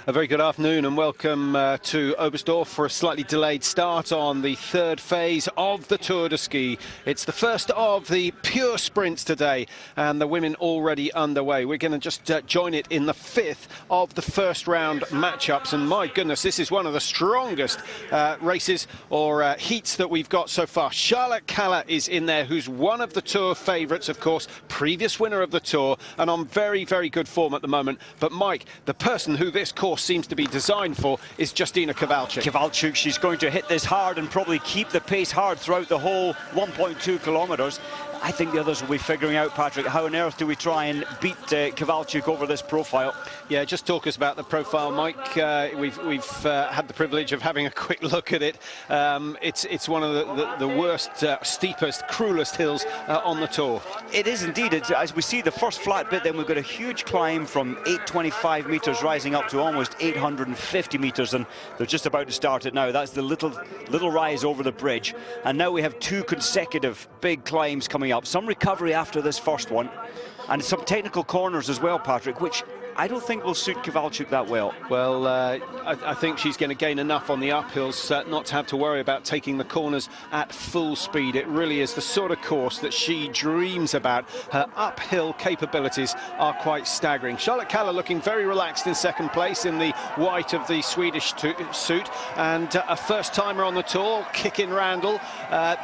A very good afternoon and welcome to Oberstdorf for a slightly delayed start on the third phase of the Tour de Ski. It's the first of the pure sprints today and the women already underway. We're going to just join it in the fifth of the first round matchups, and my goodness, this is one of the strongest races or heats that we've got so far. Charlotte Kalla is in there, who's one of the Tour favourites, of course, previous winner of the Tour and on very, very good form at the moment. But Mike, the person who this course seems to be designed for is Justyna Kowalczyk. Kowalczyk, she's going to hit this hard and probably keep the pace hard throughout the whole 1.2 kilometres. I think the others will be figuring out, Patrick, how on earth do we try and beat Kowalczyk over this profile? Yeah, just talk us about the profile, Mike. We've had the privilege of having a quick look at it. It's one of the worst, steepest, cruelest hills on the Tour. It is indeed. As we see the first flat bit, then we've got a huge climb from 825 metres rising up to almost 850 metres, and they're just about to start it now. That's the little rise over the bridge, and now we have two consecutive big climbs coming up. Some recovery after this first one, and some technical corners as well, Patrick, which I don't think will suit Kowalczyk that well. Well, I think she's going to gain enough on the uphills not to have to worry about taking the corners at full speed. It really is the sort of course that she dreams about. Her uphill capabilities are quite staggering. Charlotte Kalla looking very relaxed in second place in the white of the Swedish suit, and a first-timer on the Tour, kicking Randall.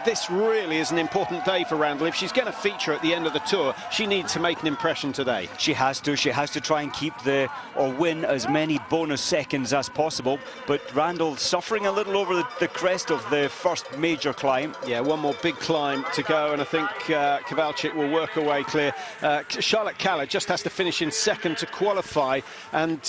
This really is an important day for Randall. If she's going to feature at the end of the Tour, she needs to make an impression today. She has to try and keep or win as many bonus seconds as possible, but Randall suffering a little over the crest of the first major climb. Yeah, one more big climb to go, and I think Kowalczyk will work her way clear. Charlotte Kalla just has to finish in second to qualify, and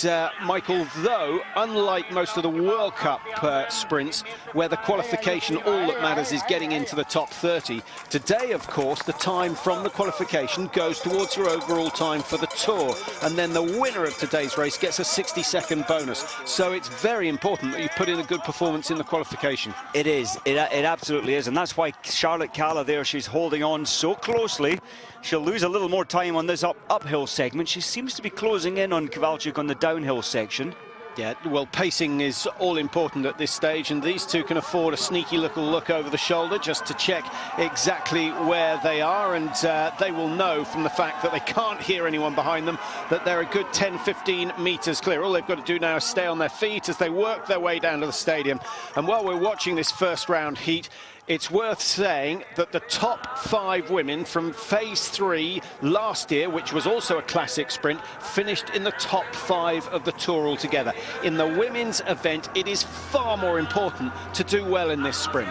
Michael, though, unlike most of the World Cup sprints, where the qualification, all that matters is getting into the top 30, today, of course, the time from the qualification goes towards your overall time for the Tour, and then the winner of today's race gets a 60-second bonus. So it's very important that you put in a good performance in the qualification. It is. It absolutely is. And that's why Charlotte Kalla there, she's holding on so closely. She'll lose a little more time on this uphill segment. She seems to be closing in on Kowalczyk on the downhill section. Yeah, well, pacing is all important at this stage, and these two can afford a sneaky little look over the shoulder just to check exactly where they are, and they will know from the fact that they can't hear anyone behind them that they're a good 10-15 metres clear. All they've got to do now is stay on their feet as they work their way down to the stadium. And while we're watching this first round heat, it's worth saying that the top 5 women from phase 3 last year, which was also a classic sprint, finished in the top 5 of the Tour altogether. In the women's event, it is far more important to do well in this sprint.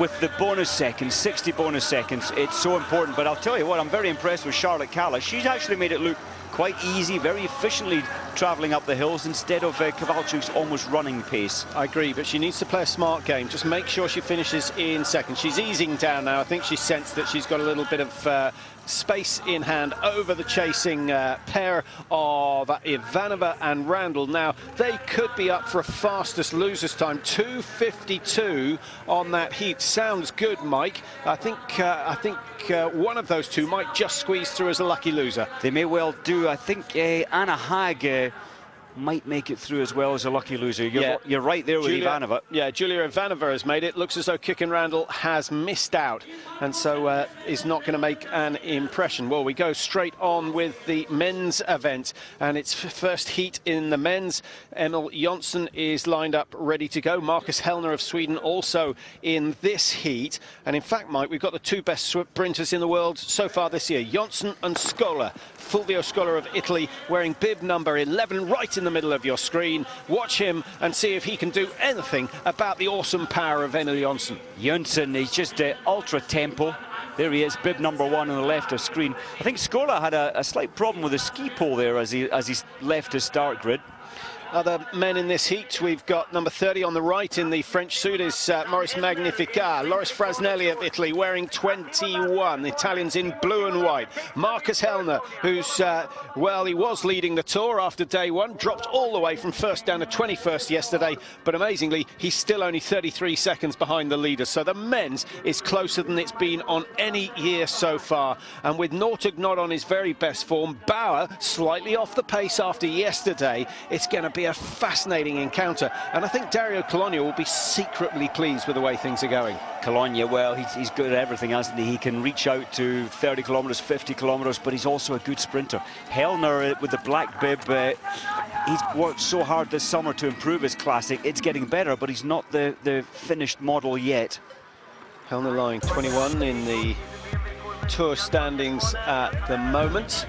With the bonus seconds, 60 bonus seconds, it's so important. But I'll tell you what, I'm very impressed with Charlotte Kalla. She's actually made it look quite easy, very efficiently travelling up the hills instead of Kowalczyk's almost running pace. I agree, but she needs to play a smart game. Just make sure she finishes in second. She's easing down now. I think she sensed that she's got a little bit of space in hand over the chasing pair of Ivanova and Randall. Now, they could be up for a fastest losers time, 2:52 on that heat. Sounds good, Mike. I think one of those two might just squeeze through as a lucky loser. They may well do. I think Anna Haag might make it through as well as a lucky loser. You're right there with Ivanova. Yeah, Julia Ivanova has made it. Looks as though Kickin Randall has missed out, and so is not going to make an impression. Well, we go straight on with the men's event, and it's first heat in the men's. Emil Jonsson is lined up, ready to go. Marcus Hellner of Sweden also in this heat. And in fact, Mike, we've got the two best sprinters in the world so far this year, Jonsson and Scola. Fulvio Scola of Italy, wearing bib number 11 right in the middle of your screen. Watch him and see if he can do anything about the awesome power of Emil Jonsson. Jonsson, he's just ultra tempo. There he is, bib number 1 on the left of screen. I think Scola had a slight problem with the ski pole there as he left his start grid. Other men in this heat, we've got number 30 on the right in the French suit is Maurice Magnificat. Loris Frasnelli of Italy wearing 21. The Italians in blue and white. Marcus Hellner, who's, well, he was leading the tour after day one, dropped all the way from first down to 21st yesterday, but amazingly, he's still only 33 seconds behind the leaders. So the men's is closer than it's been on any year so far. And with Nortug not on his very best form, Bauer slightly off the pace after yesterday, it's going to be a fascinating encounter, and I think Dario Cologna will be secretly pleased with the way things are going. Cologna, well, he's good at everything, hasn't he? He can reach out to 30 kilometres, 50 kilometres, but he's also a good sprinter. Hellner with the black bib, he's worked so hard this summer to improve his classic. It's getting better, but he's not the finished model yet. Hellner lying 21 in the Tour standings at the moment.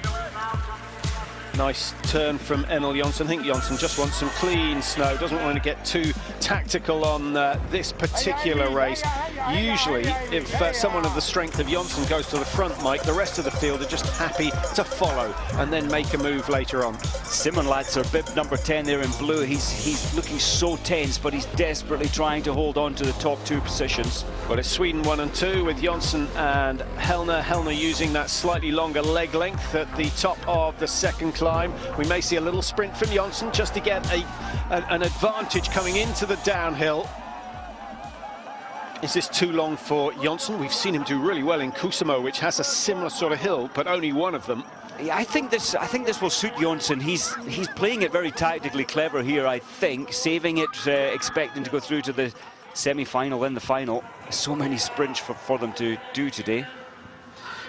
Nice turn from Emil Jonsson. I think Jonsson just wants some clean snow, doesn't want to get too tactical on this particular race. Usually, if someone of the strength of Jonsson goes to the front, Mike, the rest of the field are just happy to follow and then make a move later on. Simon Latzer, bib number 10 there in blue. He's looking so tense, but he's desperately trying to hold on to the top two positions. Well, it's Sweden 1 and 2 with Jonsson and Hellner. Hellner using that slightly longer leg length at the top of the second climb. We may see a little sprint from Jonsson just to get an advantage coming into the downhill. Is this too long for Jonsson? We've seen him do really well in Kuusamo, which has a similar sort of hill, but only one of them. Yeah, I think this will suit Jonsson. He's playing it very tactically clever here, I think, saving it, expecting to go through to the semi-final, then the final. So many sprints for them to do today.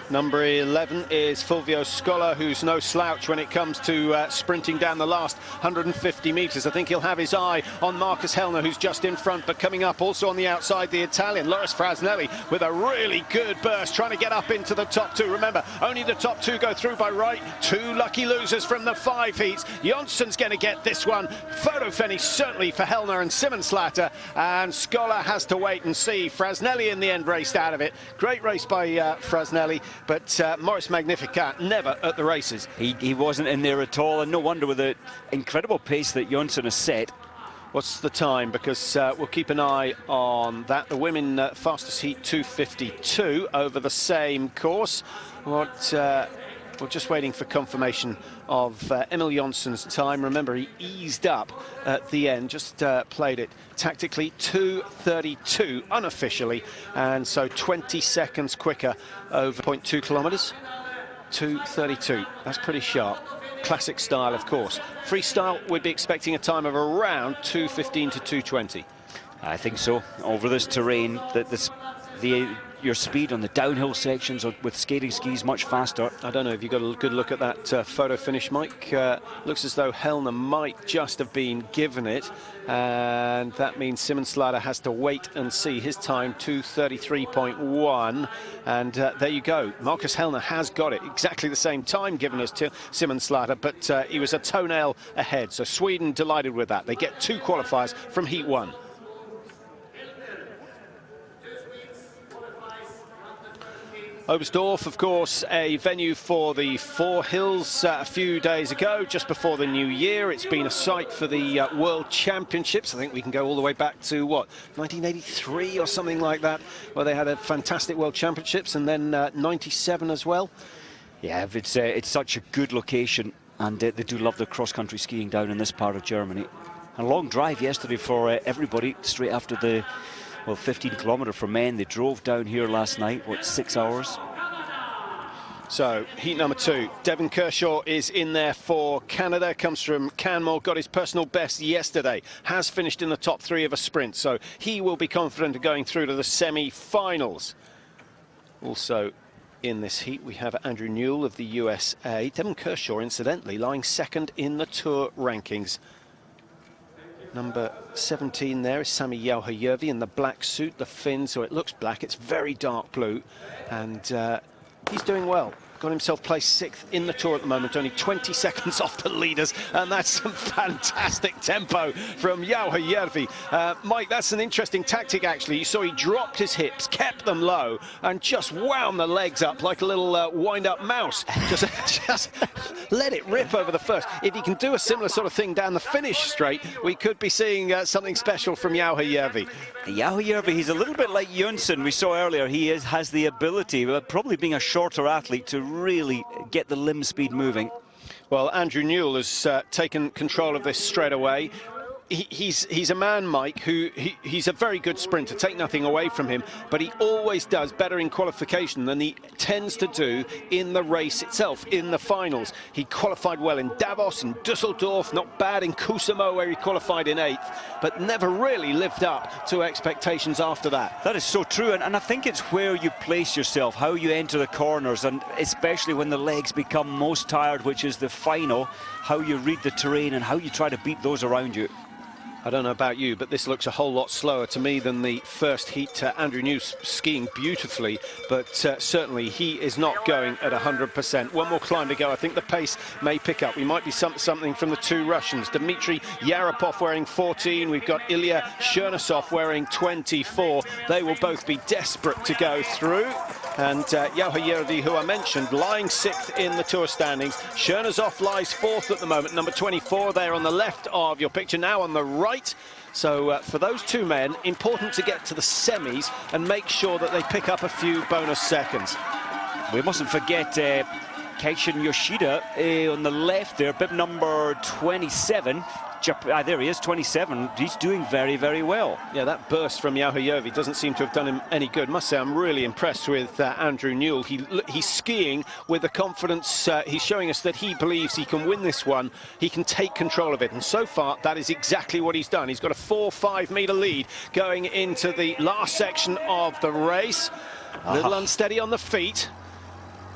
Number 11 is Fulvio Scola, who's no slouch when it comes to sprinting down the last 150 metres. I think he'll have his eye on Marcus Hellner, who's just in front, but coming up also on the outside, the Italian, Loris Frasnelli, with a really good burst, trying to get up into the top two. Remember, only the top two go through by right. Two lucky losers from the 5 heats. Jonsson's going to get this one. Photo finish certainly for Hellner and Simonslater, and Scola has to wait and see. Frasnelli in the end raced out of it. Great race by Frasnelli. But Maurice Magnificat never at the races. He wasn't in there at all, and no wonder with the incredible pace that Jonsson has set. What's the time? Because we'll keep an eye on that. The women fastest heat 2:52 over the same course. We're just waiting for confirmation of Emil Jonsson's time. Remember, he eased up at the end, just played it tactically. 2:32 unofficially, and so 20 seconds quicker over 0.2 kilometres. 2:32, that's pretty sharp. Classic style, of course. Freestyle, we'd be expecting a time of around 2:15 to 2:20. I think so. Over this terrain, your speed on the downhill sections with skating skis much faster. I don't know if you got a good look at that photo finish, Mike. Looks as though Hellner might just have been given it, and that means Simonslater has to wait and see. His time 2:33.1, and there you go. Marcus Hellner has got it, exactly the same time given as to Simonslater, but he was a toenail ahead. So Sweden delighted with that. They get 2 qualifiers from heat 1. Oberstdorf, of course, a venue for the Four Hills a few days ago, just before the new year. It's been a site for the World Championships. I think we can go all the way back to, what, 1983 or something like that, where they had a fantastic World Championships, and then 97 as well. Yeah, it's such a good location, and they do love the cross-country skiing down in this part of Germany. A long drive yesterday for everybody, straight after the... Well, 15-kilometre for men. They drove down here last night, what, 6 hours? So, heat number 2. Devon Kershaw is in there for Canada. Comes from Canmore, got his personal best yesterday. Has finished in the top 3 of a sprint, so he will be confident of going through to the semi-finals. Also in this heat, we have Andrew Newell of the USA. Devon Kershaw, incidentally, lying second in the Tour rankings. Number 17 there is Sami Jauhajärvi in the black suit, the fin, so it looks black. It's very dark blue, and he's doing well. got himself placed 6th in the Tour at the moment, only 20 seconds off the leaders, and that's some fantastic tempo from Järvi. Mike, that's an interesting tactic, actually. You saw he dropped his hips, kept them low, and just wound the legs up like a little wind-up mouse. Just let it rip over the first. If he can do a similar sort of thing down the finish straight, we could be seeing something special from Järvi. Järvi, he's a little bit like Jönsson we saw earlier. He has the ability, probably being a shorter athlete, to really get the limb speed moving. Well, Andrew Newell has taken control of this straight away. He's a man, Mike, who he's a very good sprinter, take nothing away from him, but he always does better in qualification than he tends to do in the race itself, in the finals. He qualified well in Davos and Dusseldorf, not bad in Kuusamo, where he qualified in 8th, but never really lived up to expectations after that. That is so true, and I think it's where you place yourself, how you enter the corners, and especially when the legs become most tired, which is the final, how you read the terrain and how you try to beat those around you. I don't know about you, but this looks a whole lot slower to me than the first heat. Andrew Newell skiing beautifully, but certainly he is not going at 100%. One more climb to go. I think the pace may pick up. We might be something from the 2 Russians. Dmitry Yarapov wearing 14. We've got Ilya Chernosov wearing 24. They will both be desperate to go through. And Järvi, who I mentioned, lying 6th in the Tour standings. Chernosov lies 4th at the moment, number 24 there on the left of your picture, now on the right. So for those 2 men, important to get to the semis and make sure that they pick up a few bonus seconds. We mustn't forget Keishin Yoshida on the left there, bib number 27. There he is, 27. He's doing very, very well. Yeah, that burst from Järvi doesn't seem to have done him any good. Must say, I'm really impressed with Andrew Newell. He's skiing with the confidence. He's showing us that he believes he can win this one. He can take control of it. And so far, that is exactly what he's done. He's got a 4-5 meter lead going into the last section of the race. A little unsteady on the feet.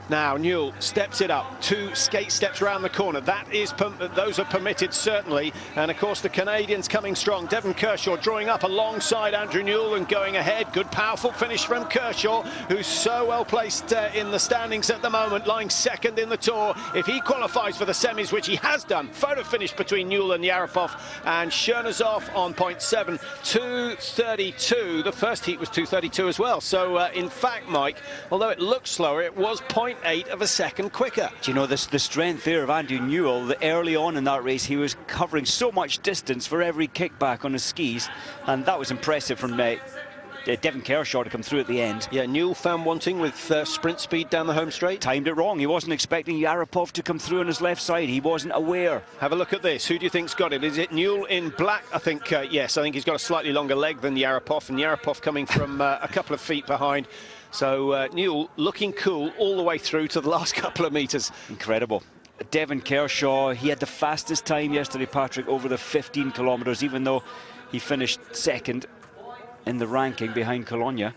Now Newell steps it up, 2 skate steps around the corner. Those are permitted, certainly. And of course the Canadians coming strong. Devon Kershaw drawing up alongside Andrew Newell and going ahead. Good powerful finish from Kershaw, who's so well placed in the standings at the moment, lying 2nd in the Tour. If he qualifies for the semis, which he has done, photo finish between Newell and Yarapov, and Chernosov on 0.7, 2:32. The first heat was 2:32 as well. So in fact, Mike, although it looks slower, it was 0.8 of a second quicker. Do you know the strength there of Andrew Newell? Early on in that race, he was covering so much distance for every kickback on his skis, and that was impressive from Devon Kershaw to come through at the end. Yeah, Newell found wanting with sprint speed down the home straight. Timed it wrong. He wasn't expecting Yarapov to come through on his left side. He wasn't aware. Have a look at this. Who do you think's got it? Is it Newell in black? I think, yes. I think he's got a slightly longer leg than Yarapov, and Yarapov coming from a couple of feet behind. So Newell looking cool all the way through to the last couple of meters. Incredible. Devon Kershaw, he had the fastest time yesterday, Patrick, over the 15 kilometers, even though he finished 2nd in the ranking behind Cologne.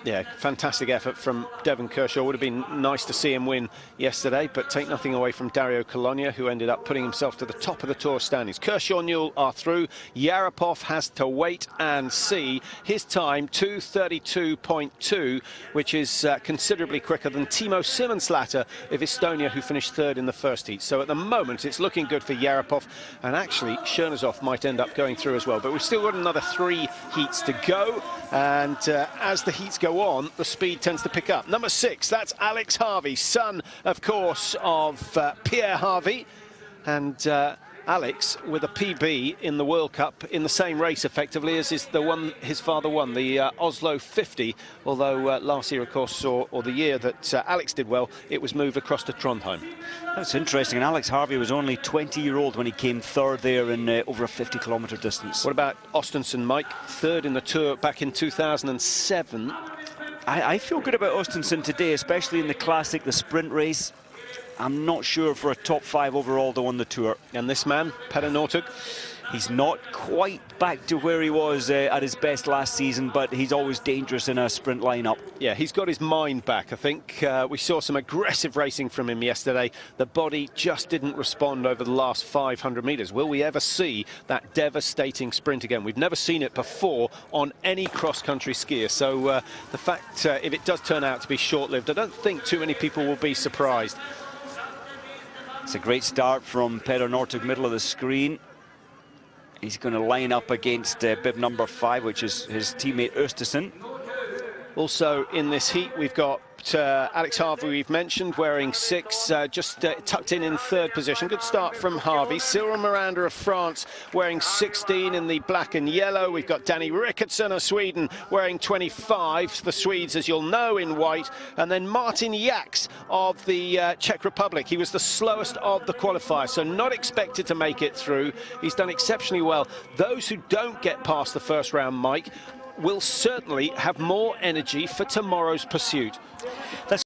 Yeah, fantastic effort from Devon Kershaw. Would have been nice to see him win yesterday, but take nothing away from Dario Cologne, who ended up putting himself to the top of the Tour standings. Kershaw and Newell are through. Yarapov has to wait and see. His time, 2:32.2, which is considerably quicker than Timo Simonslatter of Estonia, who finished 3rd in the first heat. So at the moment, it's looking good for Yarapov, and actually, Chernosov might end up going through as well. But we've still got another 3 heats to go, and as the heats go on, the speed tends to pick up. Number 6, that's Alex Harvey, son, of course, of Pierre Harvey, and Alex with a PB in the World Cup in the same race, effectively, as is the one his father won, the Oslo 50, although last year, of course, or the year that Alex did well, it was moved across to Trondheim. That's interesting, and Alex Harvey was only 20-year-old when he came 3rd there in over a 50-kilometer distance. What about Østensen, Mike? 3rd in the Tour back in 2007. I feel good about Østensen today, especially in the classic, the sprint race. I'm not sure for a top 5 overall, though, on the Tour. And this man, Petter Northug? He's not quite back to where he was at his best last season, but he's always dangerous in a sprint lineup. Yeah, he's got his mind back. I think we saw some aggressive racing from him yesterday. The body just didn't respond over the last 500 metres. Will we ever see that devastating sprint again? We've never seen it before on any cross-country skier. So the fact, if it does turn out to be short-lived, I don't think too many people will be surprised. It's a great start from Peder Northug, middle of the screen. He's going to line up against bib number 5, which is his teammate Østesen. Also in this heat, we've got Alex Harvey, we've mentioned, wearing 6, just tucked in third position. Good start from Harvey. Cyril Miranda of France wearing 16 in the black and yellow. We've got Danny Rickardson of Sweden wearing 25. The Swedes, as you'll know, in white. And then Martin Jaks of the Czech Republic. He was the slowest of the qualifiers, so not expected to make it through. He's done exceptionally well. Those who don't get past the first round, Mike, will certainly have more energy for tomorrow's pursuit.